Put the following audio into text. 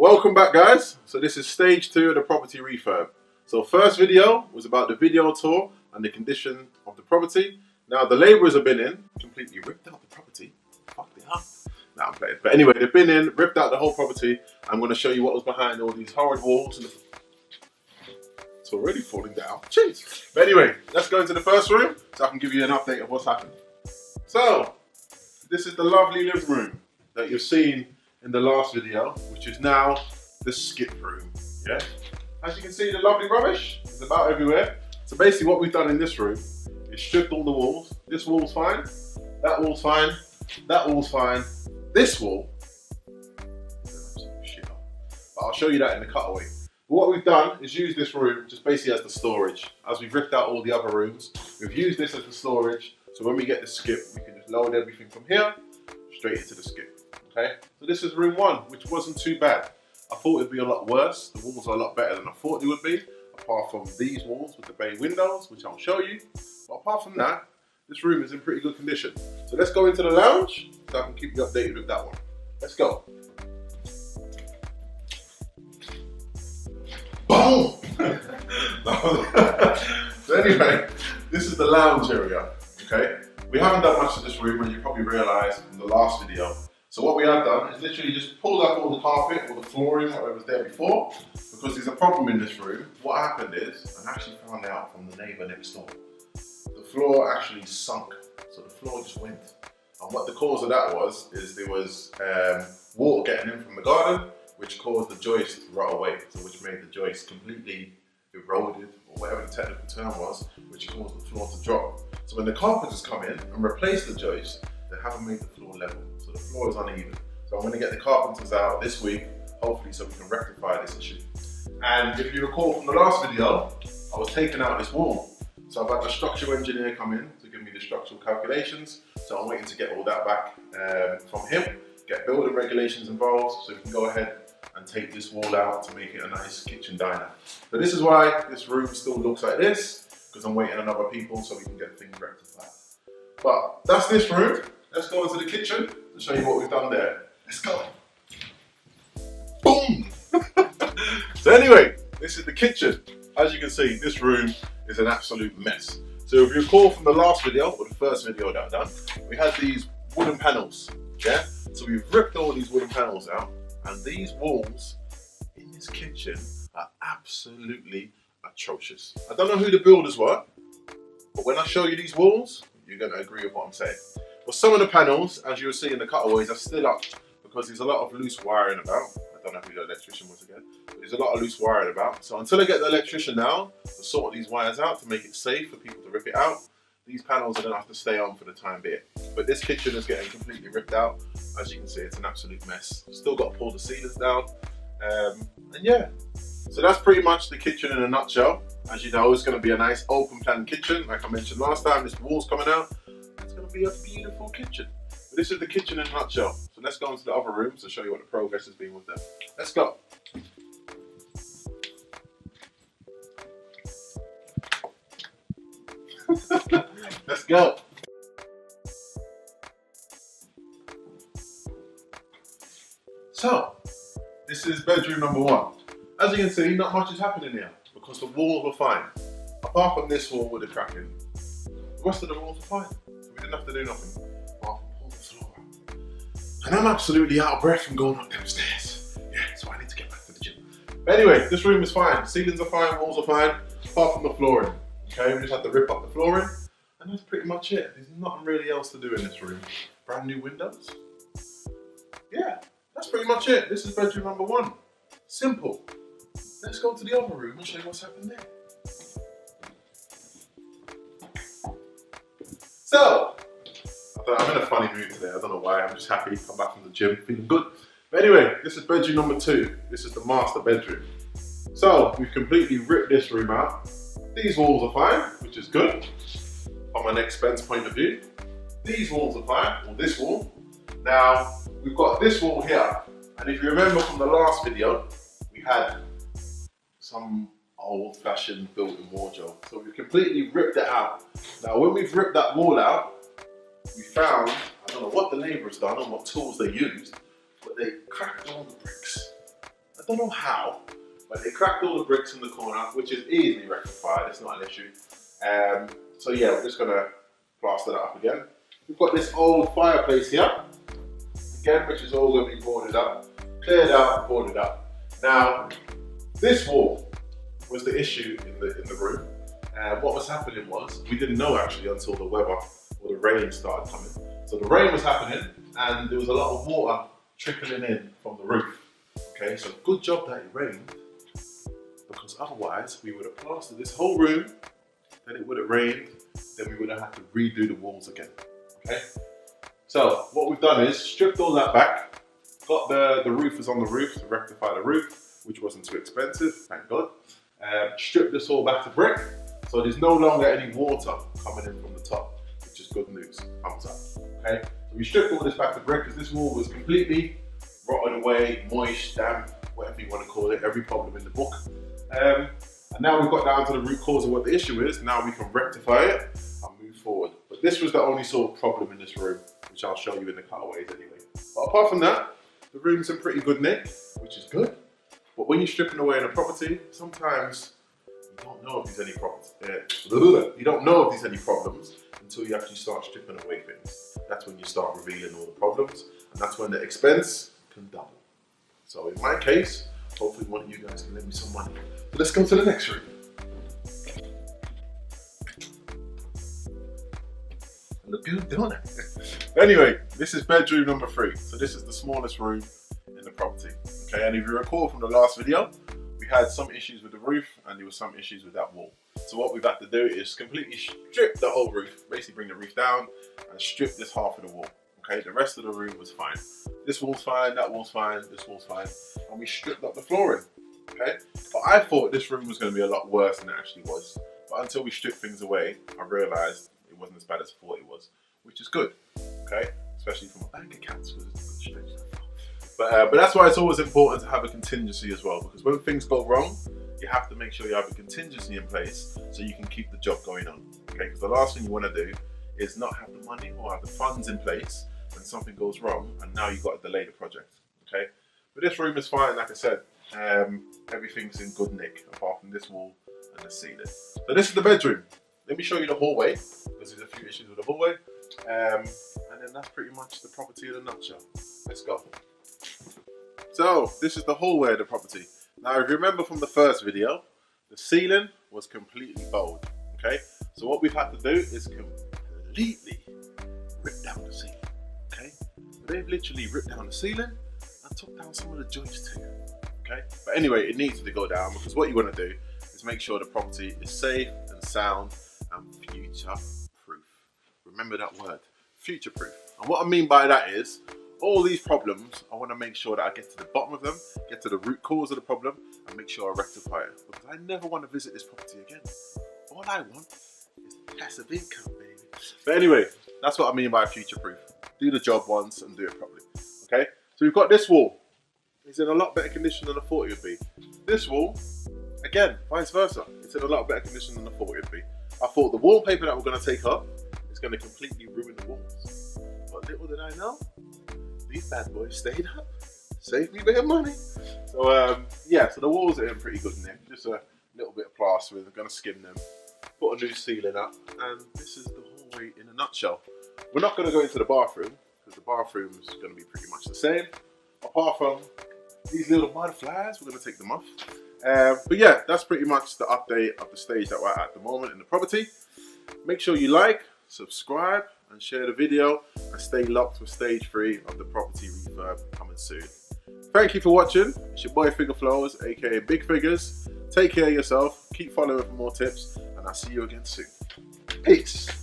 Welcome back, guys. So this is stage 2 of the property refurb. So first video was about the video tour and the condition of the property. Now the labourers have been in, completely ripped out the property, fucked it up. Nah, I'm playing. But anyway, they've been in, ripped out the whole property. I'm going to show you what was behind all these horrid walls. And it's already falling down. Jeez. But anyway, let's go into the first room so I can give you an update of what's happened. So this is the lovely living room that you've seen in the last video, which is now the skip room. Yeah, as you can see, the lovely rubbish is about everywhere. So basically what we've done in this room is stripped all the walls. This wall's fine, that wall's fine, that wall's fine. This wall, shit up. But I'll show you that in the cutaway. But what we've done is use this room just basically as the storage. As we've ripped out all the other rooms, we've used this as the storage. So when we get the skip, we can just load everything from here straight into the skip. Okay, so this is room 1, which wasn't too bad. I thought it'd be a lot worse. The walls are a lot better than I thought they would be, apart from these walls with the bay windows, which I'll show you. But apart from that, this room is in pretty good condition. So let's go into the lounge so I can keep you updated with that one. Let's go. Boom! So anyway, this is the lounge area, okay? We haven't done much to this room, and you probably realised from the last video. So what we have done is literally just pulled up all the carpet or the flooring, whatever was there before, because there's a problem in this room. What happened is, I actually found out from the neighbour next door, the floor actually sunk, so the floor just went. And what the cause of that was, is there was water getting in from the garden, which caused the joist to rot away, so which made the joist completely eroded, or whatever the technical term was, which caused the floor to drop. So when the carpenters come in and replace the joist, they haven't made the floor level, so the floor is uneven. So I'm going to get the carpenters out this week, hopefully, so we can rectify this issue. And if you recall from the last video, I was taking out this wall. So I've had the structural engineer come in to give me the structural calculations. So I'm waiting to get all that back from him, get building regulations involved, so we can go ahead and take this wall out to make it a nice kitchen diner. So this is why this room still looks like this, because I'm waiting on other people so we can get things rectified. But that's this room. Let's go into the kitchen to show you what we've done there. Let's go. Boom! So anyway, this is the kitchen. As you can see, this room is an absolute mess. So if you recall from the last video, or the first video that I've done, we had these wooden panels, yeah? So we've ripped all these wooden panels out, and these walls in this kitchen are absolutely atrocious. I don't know who the builders were, but when I show you these walls, you're going to agree with what I'm saying. Well, some of the panels, as you'll see in the cutaways, are still up because there's a lot of loose wiring about. I don't know who the electrician was again, but there's a lot of loose wiring about. So until I get the electrician now to sort these wires out to make it safe for people to rip it out, these panels are going to have to stay on for the time being. But this kitchen is getting completely ripped out. As you can see, it's an absolute mess. Still got to pull the ceilings down. And yeah, so that's pretty much the kitchen in a nutshell. As you know, it's going to be a nice open plan kitchen. Like I mentioned last time, this wall's coming out. It's going to be a beautiful kitchen. But this is the kitchen in a nutshell. So let's go into the other rooms to show you what the progress has been with them. Let's go. Let's go. So, this is bedroom number 1. As you can see, not much is happening here because the walls were fine. Apart from this wall with the cracking, the rest of the walls were fine. So we didn't have to do nothing apart from pull the floor out. And I'm absolutely out of breath from going up them stairs. Yeah, so I need to get back to the gym. But anyway, this room is fine. Ceilings are fine, walls are fine, apart from the flooring. Okay, we just had to rip up the flooring. And that's pretty much it. There's nothing really else to do in this room. Brand new windows. Yeah, that's pretty much it. This is bedroom number 1. Simple. Let's go to the other room and show you what's happened there. So, I'm in a funny mood today. I don't know why. I'm just happy to come back from the gym, feeling good. But anyway, this is bedroom number 2. This is the master bedroom. So, we've completely ripped this room out. These walls are fine, which is good from an expense point of view. These walls are fine, or this wall. Now, we've got this wall here. And if you remember from the last video, we had some old-fashioned built-in wardrobe. So we've completely ripped it out. Now, when we've ripped that wall out, we found, I don't know what the labourers done and what tools they used, but they cracked all the bricks. I don't know how, but it cracked all the bricks in the corner, which is easily rectified. It's not an issue. So yeah, we're just gonna plaster that up again. We've got this old fireplace here, again, which is all going to be boarded up, cleared out, boarded up. Now, this wall was the issue in the room. What was happening was, we didn't know actually until the weather or the rain started coming. So the rain was happening and there was a lot of water trickling in from the roof. Okay, so good job that it rained, because otherwise we would have plastered this whole room, then it would have rained, then we would have had to redo the walls again. Okay, so what we've done is stripped all that back, got the roofers on the roof to rectify the roof, which wasn't too expensive, thank God. Stripped this all back to brick, so there's no longer any water coming in from the top, which is good news, thumbs up. Okay, so we stripped all this back to brick because this wall was completely rotted away, moist, damp, whatever you want to call it, every problem in the book. And now we've got down to the root cause of what the issue is. Now we can rectify it and move forward. But this was the only sort of problem in this room, which I'll show you in the cutaways anyway. But apart from that, the room's in pretty good nick, which is good. But when you're stripping away in a property, sometimes you don't know if there's any problems. You don't know if there's any problems until you actually start stripping away things. That's when you start revealing all the problems, and that's when the expense can double. So in my case, hopefully one of you guys can lend me some money. But let's go to the next room. Look good, don't it? Anyway, this is bedroom number 3. So this is the smallest room in the property. Okay, and if you recall from the last video, we had some issues with the roof and there were some issues with that wall. So what we've had to do is completely strip the whole roof, basically bring the roof down and strip this half of the wall. Okay, the rest of the room was fine. This wall's fine, that wall's fine, this wall's fine. And we stripped up the flooring, okay? But I thought this room was gonna be a lot worse than it actually was. But until we stripped things away, I realized it wasn't as bad as I thought it was, which is good, okay? Especially from a bank account, so it's a good stretch. But that's why it's always important to have a contingency as well, because when things go wrong, you have to make sure you have a contingency in place so you can keep the job going on, okay? Because the last thing you wanna do is not have the money or have the funds in place when something goes wrong and now you've got to delay the project, okay? But this room is fine, like I said. Everything's in good nick, apart from this wall and the ceiling. So this is the bedroom. Let me show you the hallway, because there's a few issues with the hallway. And then that's pretty much the property in a nutshell. Let's go. So this is the hallway of the property. Now if you remember from the first video, the ceiling was completely bowed, okay? So what we've had to do is completely rip down the ceiling. They've literally ripped down the ceiling and took down some of the joists too, okay? But anyway, it needs to go down because what you want to do is make sure the property is safe and sound and future-proof. Remember that word, future-proof. And what I mean by that is, all these problems, I want to make sure that I get to the bottom of them, get to the root cause of the problem, and make sure I rectify it. Because I never want to visit this property again. All I want is passive income, baby. But anyway, that's what I mean by future-proof. Do the job once and do it properly, okay? So we've got this wall. It's in a lot better condition than I thought it would be. This wall, again, vice versa. It's in a lot better condition than I thought it would be. I thought the wallpaper that we're going to take up is going to completely ruin the walls. But little did I know, these bad boys stayed up. Saved me a bit of money. So yeah, so the walls are in pretty good nick. Just a little bit of plastering. I'm going to skim them. Put a new ceiling up. And this is the hallway in a nutshell. We're not going to go into the bathroom because the bathroom is going to be pretty much the same. Apart from these little butterflies, we're going to take them off. But yeah, that's pretty much the update of the stage that we're at the moment in the property. Make sure you like, subscribe, and share the video, and stay locked for stage 3 of the property refurb coming soon. Thank you for watching. It's your boy Figure Flows, aka Big Figures. Take care of yourself, keep following for more tips, and I'll see you again soon. Peace.